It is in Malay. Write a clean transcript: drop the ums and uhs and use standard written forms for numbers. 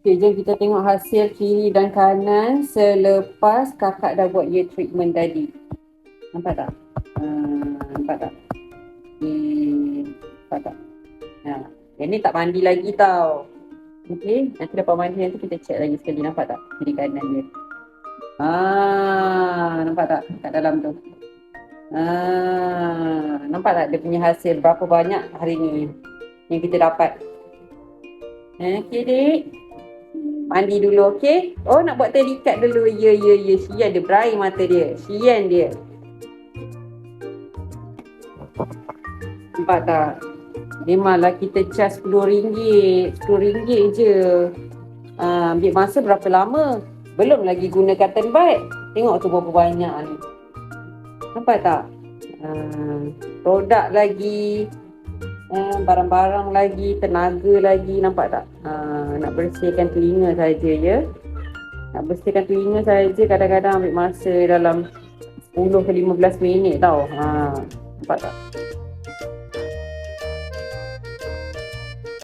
Okay, jom kita tengok hasil kiri dan kanan selepas kakak dah buat ear treatment tadi. Nampak tak? Nampak tak? Nampak tak? Yang ni tak mandi lagi tau. Okay, nanti lepas mandi nanti kita check lagi sekali. Nampak tak? Kiri kanan dia. Nampak tak kat dalam tu? Nampak tak dia punya hasil berapa banyak hari ni yang kita dapat? Okay, Dik. Mandi dulu, okey? Oh, nak buat telikat dulu. Ya. Sian dia, berair mata dia. Sian dia. Nampak tak? Memanglah kita charge RM10. RM10 je. Ambil masa berapa lama? Belum lagi guna cotton bud. Tengok tu berapa banyak ni. Nampak tak? Produk lagi. Barang-barang lagi, tenaga lagi, nampak tak? Nak bersihkan telinga saja ya. Nak bersihkan telinga saja kadang-kadang ambil masa dalam 10 ke 15 minit tau. Nampak tak?